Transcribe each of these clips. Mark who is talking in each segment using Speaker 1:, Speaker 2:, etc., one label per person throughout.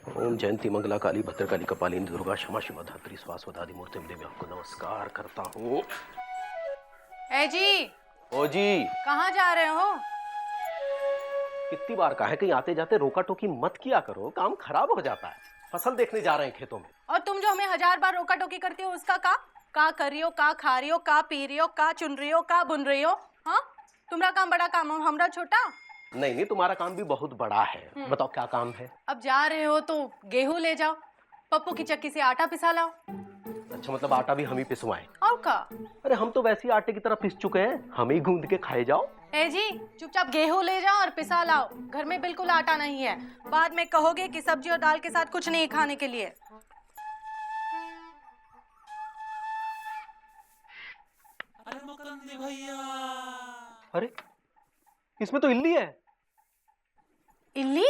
Speaker 1: ओम जयंती मंगला काली भद्रकाली कपालिनी दुर्गा क्षमा शिवा धात्री स्वास्वधादि मूर्ति देवी आपको नमस्कार करता हूँ।
Speaker 2: ए जी।
Speaker 1: ओ जी।
Speaker 2: कहाँ जा रहे हो?
Speaker 1: कितनी बार कहा है कहीं आते जाते रोका टोकी मत किया करो, काम खराब हो जाता है। फसल देखने जा रहे हैं खेतों में।
Speaker 2: और तुम जो हमें 1000 बार रोका टोकी करती हो उसका का कर रही हो, का खा रही हो, का पी रही हो, का चुन रही हो, का बुन रही हो? हाँ, तुम्हारा काम बड़ा काम हो, हमरा छोटा।
Speaker 1: नहीं नहीं, तुम्हारा काम भी बहुत बड़ा है। बताओ क्या काम है?
Speaker 2: अब जा रहे हो तो गेहूं ले जाओ, पप्पू की चक्की से आटा पिसा लाओ।
Speaker 1: अच्छा, मतलब आटा भी हम ही पिसवाएं?
Speaker 2: और का?
Speaker 1: अरे हम तो वैसे ही आटे की तरह पिस चुके हैं, हम ही गूंद के खाए जाओ।
Speaker 2: ए जी, चुपचाप गेहूं ले जाओ और पिसा लाओ। घर में बिल्कुल आटा नहीं है, बाद में कहोगे कि सब्जी और दाल के साथ कुछ नहीं खाने के लिए।
Speaker 3: अरे मुकुंदी भैया,
Speaker 1: अरे इसमें तो इल्ली है।
Speaker 2: इल्ली?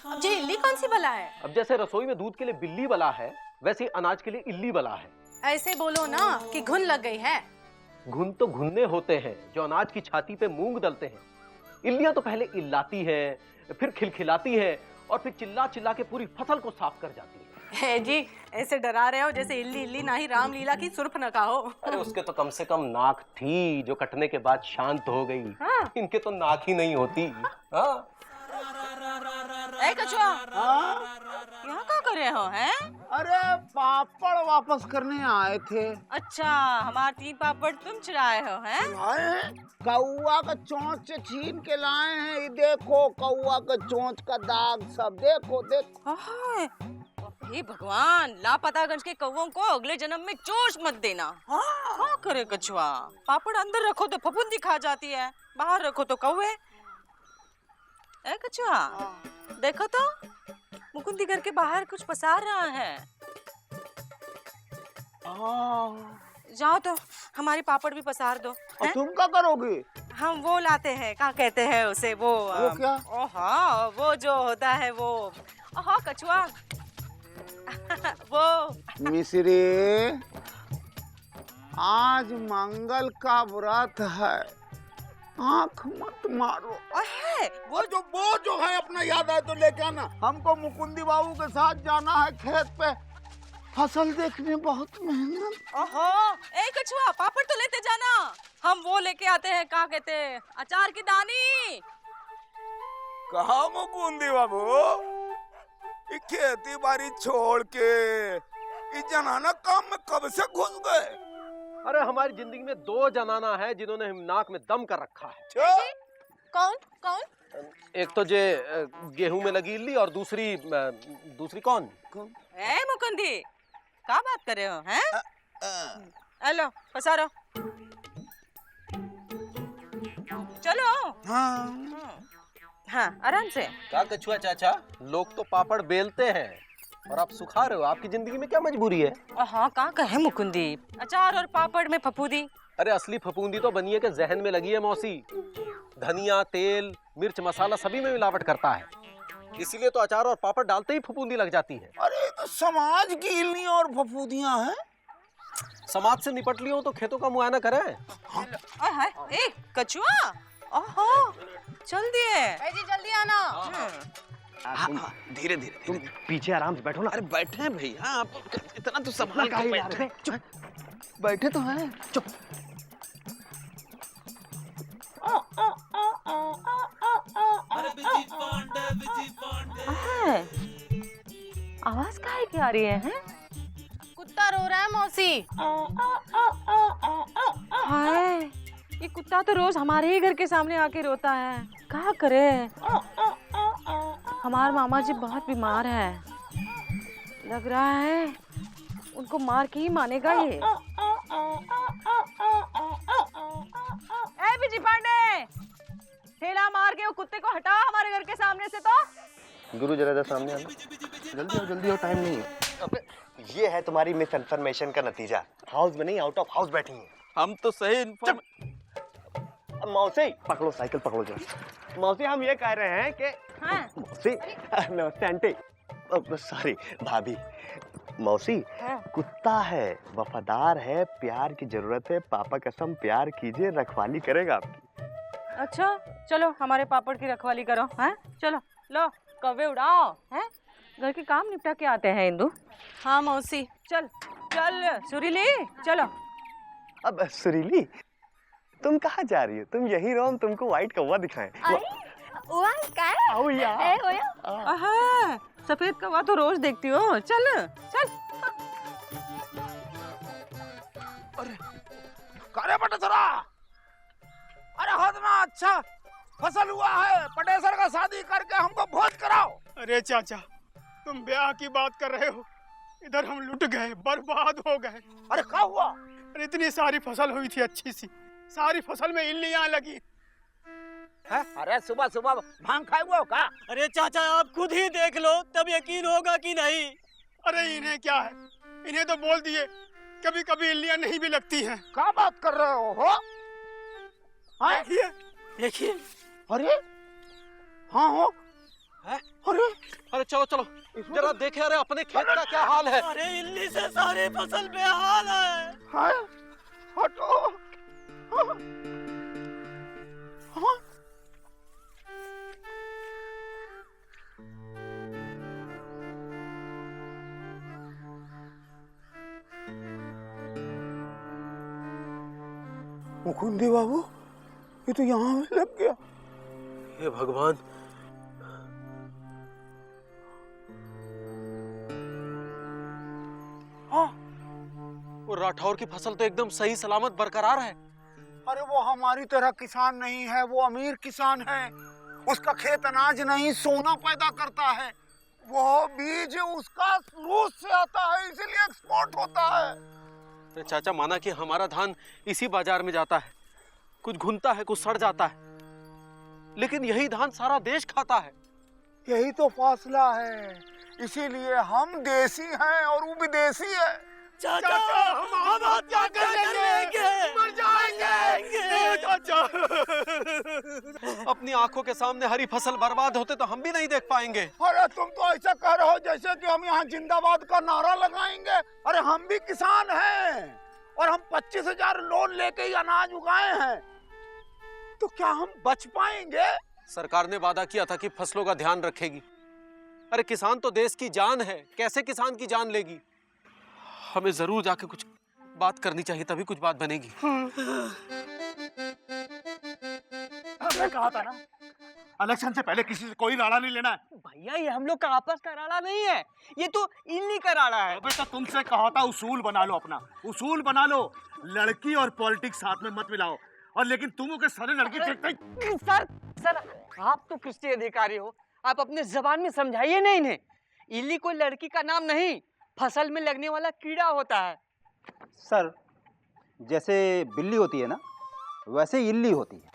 Speaker 2: अब जी इल्ली कौन सी बला है?
Speaker 1: अब जैसे रसोई में दूध के लिए बिल्ली बला है, वैसे ही अनाज के लिए इल्ली बला है।
Speaker 2: ऐसे बोलो ना कि घुन लग गई है।
Speaker 1: घुन तो घुनने होते हैं जो अनाज की छाती पे मूंग दलते हैं। इल्लियां तो पहले इल्लाती हैं, फिर खिलखिलाती हैं और फिर चिल्ला चिल्ला के पूरी फसल को साफ कर जाती है।
Speaker 2: ए जी, ऐसे डरा रहे हो जैसे इल्ली इल्ली ना ही रामलीला की सुर्पनखा हो।
Speaker 1: अरे उसके तो कम से कम नाक थी जो कटने के बाद शांत हो गई।
Speaker 2: हाँ।
Speaker 1: इनके तो नाक ही नहीं होती। हाँ।
Speaker 2: ए कछुआ, यहाँ क्या कर रहे हो हैं?
Speaker 4: अरे पापड़ वापस करने आए थे।
Speaker 2: अच्छा, हमारे 3 पापड़ तुम चुराए हो हैं?
Speaker 4: लाए कौआ का चोंच से छीन के लाए हैं। ये देखो कौआ का चोंच का दाग सब, देखो देखो।
Speaker 5: हे भगवान, लापतागंज के कौवों को अगले जन्म में चोच मत देना। क्या करे कछुआ? पापड़ अंदर रखो तो फफूंदी खा जाती है, बाहर रखो तो कौवे। ए कछुआ, देखो तो मुकुंदी घर के बाहर कुछ पसार रहा है। जाओ तो हमारी पापड़ भी पसार दो।
Speaker 4: और तुम क्या करोगे?
Speaker 5: हम वो लाते हैं, क्या कहते हैं उसे, वो
Speaker 4: क्या?
Speaker 5: हाँ, वो जो होता है वो। हाँ कछुआ वो
Speaker 4: मिश्री, आज मंगल का व्रत है, आँख मत मारो। वो जो है अपना याद है तो लेके आना। हमको मुकुंदी बाबू के साथ जाना है खेत पे, फसल देखने बहुत मेहनत।
Speaker 5: ओहो, ए कछुआ, पापड़ तो लेते जाना। हम वो लेके आते हैं, क्या कहते हैं, अचार की दानी।
Speaker 4: कहा मुकुंदी बाबू, खेती बाड़ी छोड़ के इस जनाना काम में कब से घुस गए?
Speaker 1: अरे हमारी जिंदगी में 2 जनाना है जिन्होंने नाक में दम कर रखा है।
Speaker 2: कौन कौन?
Speaker 1: एक तो जे गेहूं में लगी इल्ली और दूसरी कौन?
Speaker 5: ए मुकुंदी, क्या बात कर रहे हो हैं? हेलो, पसारो। चलो। हाँ, आराम से।
Speaker 1: क्या कछुआ चाचा, लोग तो पापड़ बेलते हैं और आप सुखा रहे हो। आपकी जिंदगी में क्या मजबूरी है?
Speaker 5: हाँ, क्या कहे मुकुंदी, अचार और पापड़ में फफूंदी।
Speaker 1: अरे असली फफूंदी तो बनिए के जहन में लगी है मौसी। धनिया, तेल, मिर्च, मसाला सभी में मिलावट करता है, इसीलिए तो अचार और पापड़ डालते ही फफूंदी लग जाती है।
Speaker 4: अरे तो समाज की इल्लियां और फफूंदियां हैं।
Speaker 1: समाज से निपट लियो तो खेतों का मुआयना करें।
Speaker 5: ए कछुआ, ओहो, चल दिए।
Speaker 2: जी जल्दी आना।
Speaker 4: धीरे धीरे
Speaker 1: तुम पीछे आराम से बैठो ना।
Speaker 4: अरे बैठे हैं भैया, आप इतना तो संभाल के बैठे। चुप, बैठे तो हैं। चुप।
Speaker 3: अरे बिजी पांडे।
Speaker 5: आवाज काहे की आ रही है?
Speaker 2: कुत्ता रो रहा है मौसी।
Speaker 5: हाय, ये कुत्ता तो रोज हमारे ही घर के सामने आके रोता है। क्या करे? हमारे मामा जी बहुत बीमार है, लग रहा है उनको मार के ही मानेगा ये। ए बिजी पांडे, ठेला मार के वो कुत्ते को हटा हमारे घर के सामने से। तो
Speaker 6: गुरु जरा सामने आना, जल्दी हो, टाइम नहीं है। अबे ये है तुम्हारी मिस इन्फॉर्मेशन का नतीजा। हाउस में नहीं, आउट ऑफ हाउस बैठी हैं।
Speaker 4: हम तो सही
Speaker 6: मौसी पकड़ो, साइकिल पकड़ो जरा। मौसी हम ये कह रहे हैं कि
Speaker 5: हाँ।
Speaker 6: मौसी, नमस्ते आंटी, सॉरी भाभी। मौसी,
Speaker 5: हाँ।
Speaker 6: कुत्ता है, वफादार है, प्यार की जरूरत है। पापा कसम प्यार कीजिए, रखवाली करेगा आपकी।
Speaker 5: अच्छा चलो हमारे पापड़ की रखवाली करो हैं। चलो लो कौवे उड़ाओ हैं। घर के काम निपटा के आते हैं इंदु।
Speaker 2: हाँ मौसी।
Speaker 5: चल चल सुरीली चलो।
Speaker 6: अब सुरीली तुम कहाँ जा रही हो? तुम यही रहो, हम तुमको व्हाइट कौवा दिखाएं। आओ यार।
Speaker 5: आहा, सफेद कौवा तो रोज देखती हो। चल चल।
Speaker 4: अरे पटेसरा, अरे हदना अच्छा फसल हुआ है, पटेसर का शादी करके हमको भोज कराओ।
Speaker 7: अरे चाचा, तुम ब्याह की बात कर रहे हो, इधर हम लुट गए, बर्बाद हो गए।
Speaker 4: अरे क्या हुआ?
Speaker 7: अरे इतनी सारी फसल हुई थी अच्छी सी, सारी फसल में इल्लियां लगी
Speaker 4: है? अरे सुबह सुबह भांग खाए हुए हो क्या?
Speaker 8: अरे चाचा आप खुद ही देख लो तब यकीन होगा कि नहीं।
Speaker 7: अरे इन्हें क्या है, इन्हें तो बोल दिए कभी कभी इल्लियां नहीं भी लगती हैं।
Speaker 4: क्या बात कर रहे हो? हाँ?
Speaker 8: देखिए
Speaker 4: अरे हाँ हो
Speaker 1: है?
Speaker 4: अरे
Speaker 1: अरे चलो चलो जरा देखे, अरे अपने खेत का क्या हाल है।
Speaker 8: अरे इल्ली से सारी फसल बेहाल है।
Speaker 4: हाँ? हटो। हाँ? हाँ? मुकुंदी बाबू, ये तो यहाँ में लग गया।
Speaker 1: हे भगवान,
Speaker 4: हाँ?
Speaker 1: वो राठौर की फसल तो एकदम सही सलामत बरकरार है।
Speaker 4: अरे वो हमारी तरह किसान नहीं है, वो अमीर किसान है। उसका खेत अनाज नहीं सोना पैदा करता है। वो बीज उसका रूस से आता है, इसीलिए एक्सपोर्ट होता है।
Speaker 1: अरे चाचा, माना कि हमारा धान इसी बाजार में जाता है, कुछ घुनता है कुछ सड़ जाता है, लेकिन यही धान सारा देश खाता है।
Speaker 4: यही तो फासला है, इसीलिए हम देसी हैं और वो विदेशी है।
Speaker 8: चाचा हम आत्महत्या कर लेंगे, मर जाएंगे।
Speaker 7: चाचा
Speaker 1: अपनी आंखों के सामने हरी फसल बर्बाद होते तो हम भी नहीं देख पाएंगे।
Speaker 4: अरे तुम तो ऐसा कह रहे हो जैसे कि हम यहाँ जिंदाबाद का नारा लगाएंगे। अरे हम भी किसान हैं और हम 25,000 लोन लेके ही अनाज उगाए हैं, तो क्या हम बच पाएंगे?
Speaker 1: सरकार ने वादा किया था कि फसलों का ध्यान रखेगी। अरे किसान तो देश की जान है, कैसे किसान की जान लेगी? हमें जरूर जाके कुछ बात करनी चाहिए, तभी कुछ बात बनेगी।
Speaker 7: मैं कहा था ना, इलेक्शन से पहले किसी से कोई राड़ा नहीं लेना है।
Speaker 8: भैया ये हम लोग का आपस का राड़ा नहीं है, ये तो इल्ली का राड़ा है।
Speaker 7: अबे तो तुमसे कहा था उसूल बना लो, अपना उसूल बना लो। लड़की और पॉलिटिक्स साथ में मत मिलाओ। और लेकिन तुम के सारे लड़की देखते।
Speaker 8: सर सर आप तो कृषि अधिकारी हो, आप अपने जबान में समझाइए ना इन्हें। इल्ली कोई लड़की का नाम नहीं, फसल में लगने वाला कीड़ा होता है।
Speaker 9: सर, जैसे बिल्ली होती है ना, वैसे इल्ली होती है।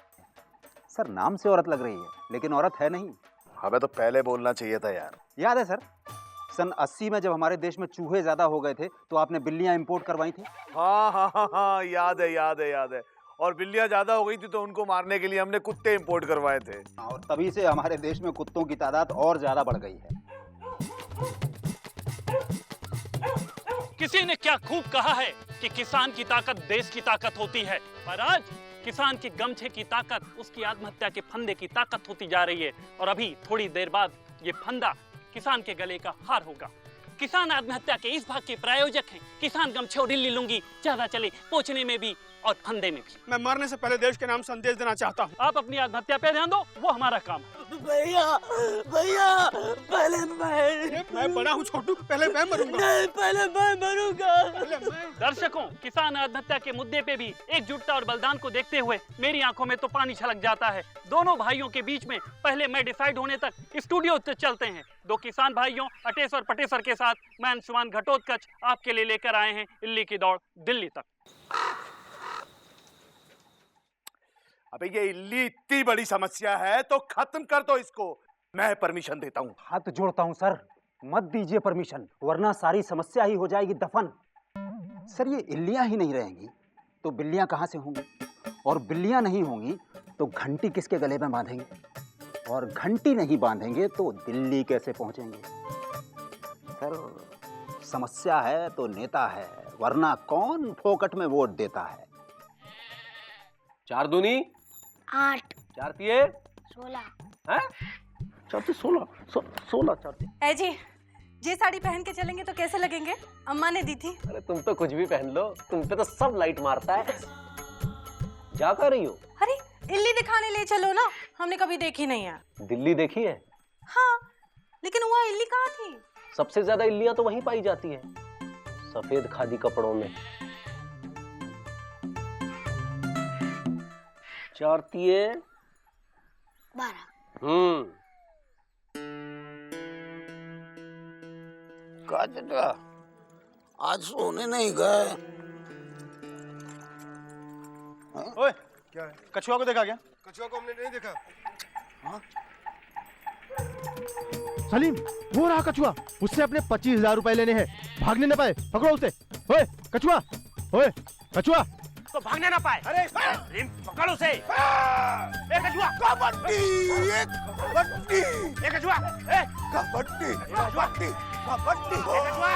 Speaker 9: सर, नाम से औरत लग रही है लेकिन औरत है नहीं।
Speaker 6: हमें तो पहले बोलना चाहिए था यार।
Speaker 9: याद है सर, सन 80 में जब हमारे देश में चूहे ज्यादा हो गए थे तो आपने बिल्लियां इंपोर्ट करवाई थी।
Speaker 6: हाँ हाँ हाँ हाँ, याद है याद है याद है। और बिल्लियां ज्यादा हो गई थी तो उनको मारने के लिए हमने कुत्ते इंपोर्ट करवाए थे।
Speaker 9: और तभी से हमारे देश में कुत्तों की तादाद और ज्यादा बढ़ गई है।
Speaker 10: किसी ने क्या खूब कहा है कि किसान की ताकत देश की ताकत होती है, पर आज किसान की गमछे की ताकत उसकी आत्महत्या के फंदे की ताकत होती जा रही है। और अभी थोड़ी देर बाद ये फंदा किसान के गले का हार होगा। किसान आत्महत्या के इस भाग के प्रायोजक हैं किसान गमछे और इल्ली लुंगी, ज्यादा चले पोंछने में भी और फंदे में भी।
Speaker 7: मैं मरने से पहले देश के नाम संदेश देना चाहता हूँ।
Speaker 10: आप अपनी आत्महत्या पे ध्यान दो, वो हमारा काम है।
Speaker 8: भैया भैया पहले
Speaker 7: मैं बड़ा हूँ छोटू, पहले मैं मरूंगा।
Speaker 8: नहीं, पहले मैं मरूंगा।
Speaker 10: दर्शकों, किसान आत्महत्या के मुद्दे पे भी एकजुटता और बलिदान को देखते हुए मेरी आंखों में तो पानी छलक जाता है। दोनों भाइयों के बीच में पहले मैं डिसाइड होने तक स्टूडियो से चलते हैं। दो किसान भाइयों अटेश और पटेसर के साथ मैं अंशुमान घटोत्कच आपके लिए लेकर आए हैं इल्ली की दौड़ दिल्ली तक।
Speaker 6: अबे ये इल्ली इतनी बड़ी समस्या है तो खत्म कर दो इसको। मैं परमिशन देता हूँ।
Speaker 9: हाथ जोड़ता हूँ सर, मत दीजिए परमिशन, वरना सारी समस्या ही हो जाएगी दफन। सर, ये इल्लियां ही नहीं रहेंगी तो बिल्लियां कहाँ से होंगी? और बिल्लियां नहीं होंगी तो घंटी किसके गले में बांधेंगे? और घंटी नहीं बांधेंगे तो दिल्ली कैसे पहुंचेंगे? सर, समस्या है तो नेता है, वरना कौन फोकट में वोट देता है?
Speaker 1: 4 दूनी
Speaker 3: 8।
Speaker 1: चारतीये
Speaker 3: 16
Speaker 1: हैं? चारती 16 चारती।
Speaker 2: है जी, ये साड़ी पहन के चलेंगे तो कैसे लगेंगे? अम्मा ने दी थी।
Speaker 1: अरे तुम तो कुछ भी पहन लो, तुम पे तो सब लाइट मारता है। जा कर रही हो?
Speaker 2: अरे इल्ली दिखाने ले चलो ना, हमने कभी देखी नहीं है।
Speaker 1: दिल्ली देखी है?
Speaker 2: हाँ, लेकिन वहाँ इल्ली कहाँ थी?
Speaker 1: सबसे ज्यादा इल्लियां तो वहीं पाई जाती हैं, सफेद खादी कपड़ों में। चारतीये
Speaker 3: 12
Speaker 4: का चाचा आज सोने नहीं गए?
Speaker 7: ओए क्या है? कछुआ को देखा क्या?
Speaker 11: कछुआ को हमने नहीं देखा।
Speaker 7: सलीम, वो रहा कछुआ, उससे अपने 25,000 रुपए लेने हैं, भागने न पाए, पकड़ो उसे। ओए कछुआ, ओए कछुआ,
Speaker 10: तो भागने ना पाए।
Speaker 7: अरे
Speaker 10: पकड़ उसे।
Speaker 7: ए कछुआ,
Speaker 4: कबड्डी कबड्डी
Speaker 7: ए कछुआ, ए
Speaker 4: कबड्डी कबड्डी कबड्डी
Speaker 7: ए कछुआ।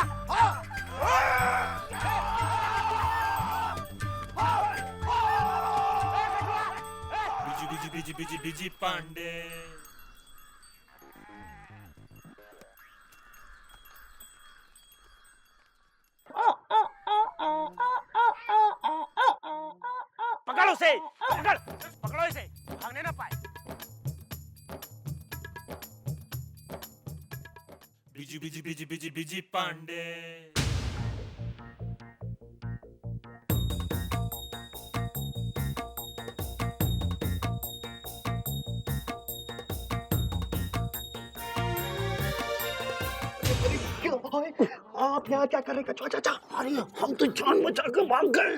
Speaker 3: Busy busy busy busy busy Pandey.
Speaker 10: पकड़ उसे, पकड़, पकड़ो इसे, भागने ना पाए।
Speaker 3: Busy busy busy busy busy Pandey.
Speaker 4: आप यहाँ क्या कर रहे कछुआ चाचा? अरे हम तो जान बचा कर भाग गए।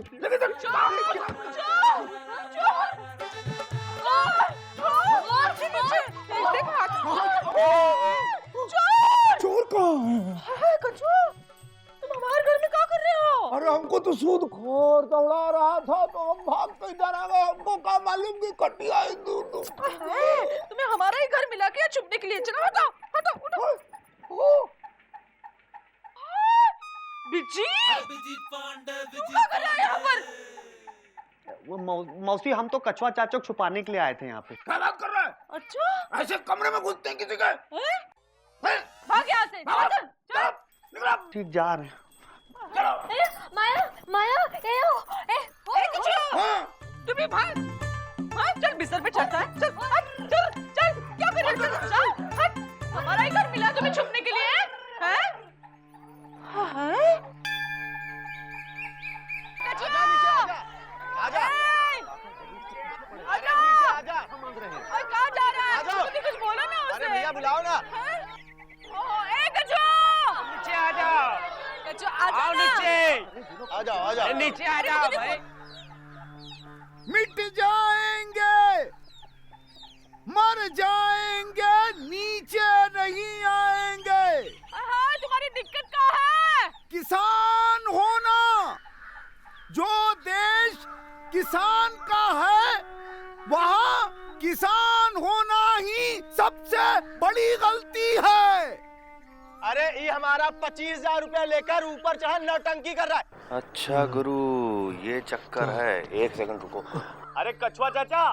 Speaker 4: चोर कहाँ है?
Speaker 5: कछुआ, तुम हमारे घर में क्या कर रहे हो?
Speaker 4: अरे हमको तो सूदखोर दौड़ा रहा था तो हम भाग के इधर आ गए। हमको क्या मालूम कि कटिया है दूर दूर।
Speaker 5: तुम्हें हमारा ही घर मिला के छुपने के लिए? चलो हटाओ, हटाओ, उठाओ। बिजी,
Speaker 3: बिजी पांडे बिजी
Speaker 5: क्या कर रहा है यहाँ पर?
Speaker 6: वो मौसी, हम तो कछुआ चाचा को छुपाने के लिए आए थे यहाँ पे।
Speaker 4: क्या बात कर रहा है?
Speaker 5: अच्छा,
Speaker 4: ऐसे कमरे में घुसते हैं किसी के?
Speaker 5: भाग यहाँ से, चल, चल।
Speaker 4: निकलो।
Speaker 6: ठीक जा रहे हैं।
Speaker 3: माया माया
Speaker 5: कछुआ, तुम भी भाग, भाग, चल बिस्तर पे चढ़ता है, चल, हट, चल, चल, क्या कर रहे हो? चल, हट, हमारा ही घर मिला तुम्हें छुपने के लिए, हैं? कछुआ,
Speaker 7: आजा,
Speaker 5: आजा,
Speaker 7: आजा।
Speaker 5: अरे कहाँ जा रहा है? तुम कुछ बोलो ना उसे।
Speaker 7: अरे भैया बुलाओ ना।
Speaker 5: ओह, ए कछुआ,
Speaker 10: नीचे आ जाओ,
Speaker 5: कछुआ, आजा
Speaker 10: आओ
Speaker 5: ना।
Speaker 10: नीचे,
Speaker 7: आ जाओ आ जाओ।
Speaker 10: नीचे आ जाओ भाई।
Speaker 4: मिट जाएंगे, मर जाएंगे, नीचे नहीं आएंगे।
Speaker 5: हाँ, तुम्हारी दिक्कत क्या है?
Speaker 4: किसान होना, जो देश किसान का है वहाँ किसान होना ही सबसे बड़ी गलती है।
Speaker 7: अरे ये हमारा 25,000 रुपया लेकर ऊपर चढ़ा नौटंकी कर रहा है।
Speaker 11: अच्छा गुरु, ये चक्कर है। एक सेकंड रुको।
Speaker 7: अरे कछुआ चाचा,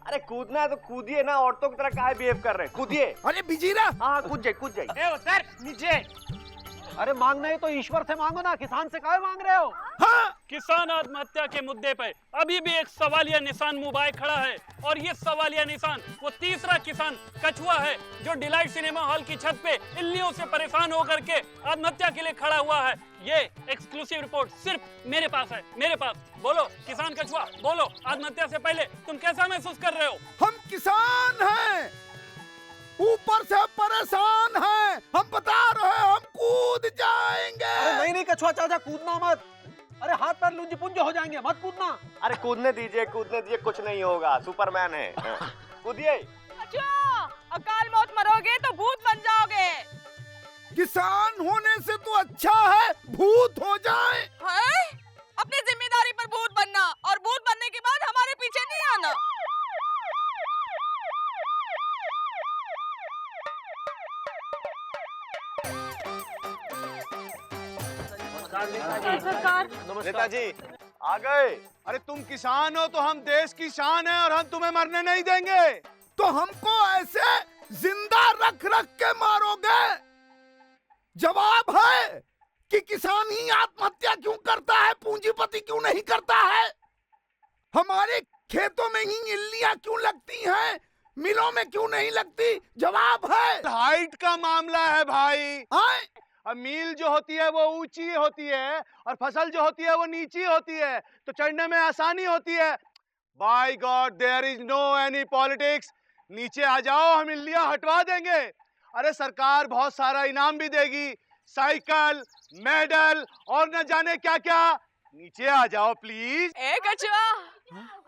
Speaker 7: अरे कूदना है तो कूदिए ना, औरतों की तरह काहे बिहेव कर रहे हैं? कूदिए।
Speaker 4: अरे बिजीरा,
Speaker 7: हाँ कूद जाइए कूद जाइए।
Speaker 10: ए उतर नीचे।
Speaker 1: अरे मांगना है तो ईश्वर से मांगो ना, किसान से काहे मांग रहे हो?
Speaker 4: हाँ
Speaker 10: किसान आत्महत्या के मुद्दे पर अभी भी एक सवालिया निशान मुबाए खड़ा है, और ये सवालिया निशान वो तीसरा किसान कछुआ है जो डिलाइट सिनेमा हॉल की छत पे इल्लियों से परेशान होकर के आत्महत्या के लिए खड़ा हुआ है। ये एक्सक्लूसिव रिपोर्ट सिर्फ मेरे पास है, मेरे पास। बोलो किसान कछुआ, बोलो, आत्महत्या से पहले तुम कैसा महसूस कर रहे हो?
Speaker 4: हम किसान हैं, ऊपर से परेशान हैं। हम बता रहे हैं, हम कूद जाएंगे।
Speaker 1: अरे नहीं कछुआ चाचा, कूदना मत। अरे हाथ पैर लुंज पुंज हो जाएंगे, मत कूदना।
Speaker 7: अरे कूदने दीजिए कूदने दीजिए, कुछ नहीं होगा, सुपरमैन है। कूदिए।
Speaker 5: कछुआ, अकाल मौत मरोगे तो भूत बन जाओगे।
Speaker 4: किसान होने से तो अच्छा है भूत हो जाए।
Speaker 5: हैं? अपनी जिम्मेदारी पर भूत बनना, और भूत बनने के बाद हमारे पीछे नहीं आना। सरकार,
Speaker 7: नेताजी,
Speaker 4: आ गए। अरे तुम किसान हो तो हम देश की शान है और हम तुम्हें मरने नहीं देंगे। तो हमको ऐसे जिंदा रख रख के मारोगे? जवाब है कि किसान ही आत्महत्या क्यों करता है, पूंजीपति क्यों नहीं करता है? हमारे खेतों में ही इल्लियां क्यों लगती हैं, मिलों में क्यों नहीं लगती? जवाब है हाइट का मामला है भाई। अब मील जो होती है वो ऊंची होती है और फसल जो होती है वो नीची होती है, तो चढ़ने में आसानी होती है। By God there is no any politics. नीचे आ जाओ, हम इल्लियां हटवा देंगे। अरे सरकार बहुत सारा इनाम भी देगी, साइकिल, मेडल और न जाने क्या क्या। नीचे आ जाओ प्लीज।
Speaker 5: ए कछुआ,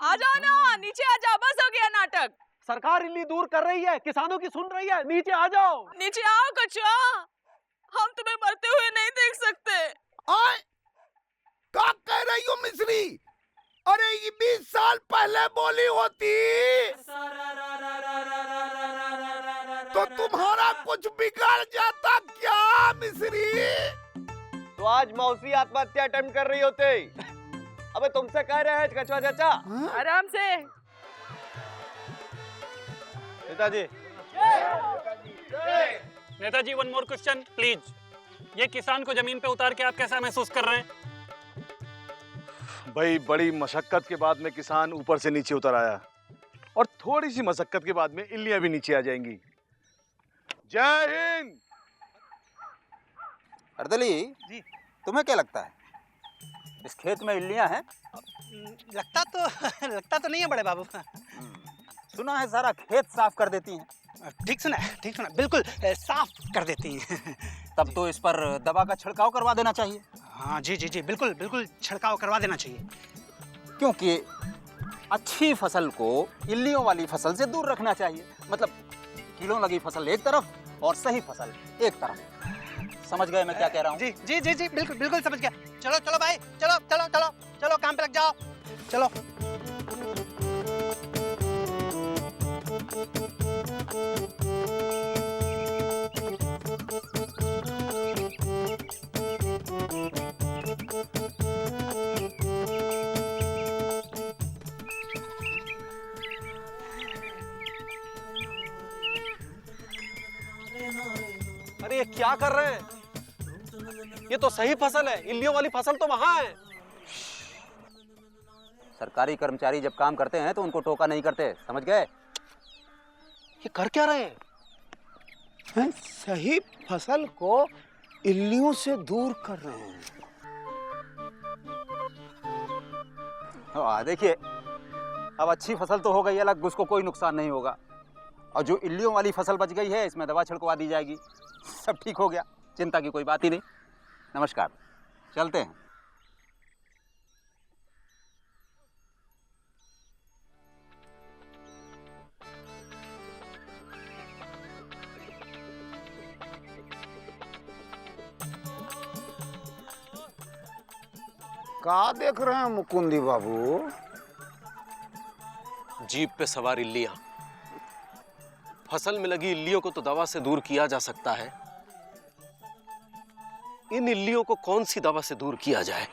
Speaker 5: आ जाओ ना, नीचे आ जाओ, बस हो गया नाटक।
Speaker 1: सरकार इल्ली दूर कर रही है, किसानों की सुन रही है, नीचे आ जाओ।
Speaker 5: नीचे आओ कछुआ, हम तुम्हें मरते हुए नहीं देख सकते।
Speaker 4: आए? क्या कह रही हो मिस्री? अरे ये 20 साल पहले बोली होती तो तुम्हारा कुछ बिगड़ जाता क्या मिस्री?
Speaker 6: तो आज मौसी आत्महत्या अटेम्प्ट कर रही होते। अबे तुमसे कह रहे हैं कछुआ चाचा।
Speaker 5: आराम से।
Speaker 6: Netaji.
Speaker 10: Netaji one more question please. ये किसान को जमीन पे उतार के आप कैसा महसूस कर रहे हैं?
Speaker 12: भाई बड़ी मशक्कत के बाद में किसान ऊपर से नीचे उतर आया और थोड़ी सी मशक्कत के बाद में इल्लियां भी नीचे आ जाएंगी।
Speaker 4: जय हिंद।
Speaker 9: अर्दली जी, तुम्हें क्या लगता है इस खेत में इल्लियां हैं?
Speaker 8: लगता तो नहीं है बड़े बाबू।
Speaker 9: सुना है सारा खेत साफ कर देती हैं।
Speaker 8: ठीक सुना, बिल्कुल साफ कर देती हैं।
Speaker 9: तब तो इस पर दवा का छिड़काव करवा देना चाहिए।
Speaker 8: हाँ जी, बिल्कुल छिड़काव करवा देना चाहिए।
Speaker 9: क्योंकि अच्छी फसल को इल्लियों वाली फसल से दूर रखना चाहिए। मतलब कीड़ों लगी फसल एक तरफ और सही फसल एक तरफ। समझ गए मैं क्या कह रहा हूँ?
Speaker 8: जी, बिल्कुल समझ गया। चलो भाई, चलो काम पे लग जाओ। चलो।
Speaker 1: अरे ये क्या कर रहे हैं? ये तो सही फसल है, इल्लियों वाली फसल तो वहां है।
Speaker 9: सरकारी कर्मचारी जब काम करते हैं तो उनको टोका नहीं करते, समझ गए?
Speaker 1: ये कर क्या रहे हैं?
Speaker 4: सही फसल को इल्लियों से दूर कर रहे हैं।
Speaker 9: देखिए, अब अच्छी फसल तो हो गई अलग, उसको कोई नुकसान नहीं होगा। और जो इल्लियों वाली फसल बच गई है इसमें दवा छिड़कवा दी जाएगी, सब ठीक हो गया, चिंता की कोई बात ही नहीं। नमस्कार, चलते हैं।
Speaker 4: क्या देख रहे हैं मुकुंदी बाबू?
Speaker 1: जीप पे सवार इल्लियां। फसल में लगी इल्लियों को तो दवा से दूर किया जा सकता है, इन इल्लियों को कौन सी दवा से दूर किया जाए?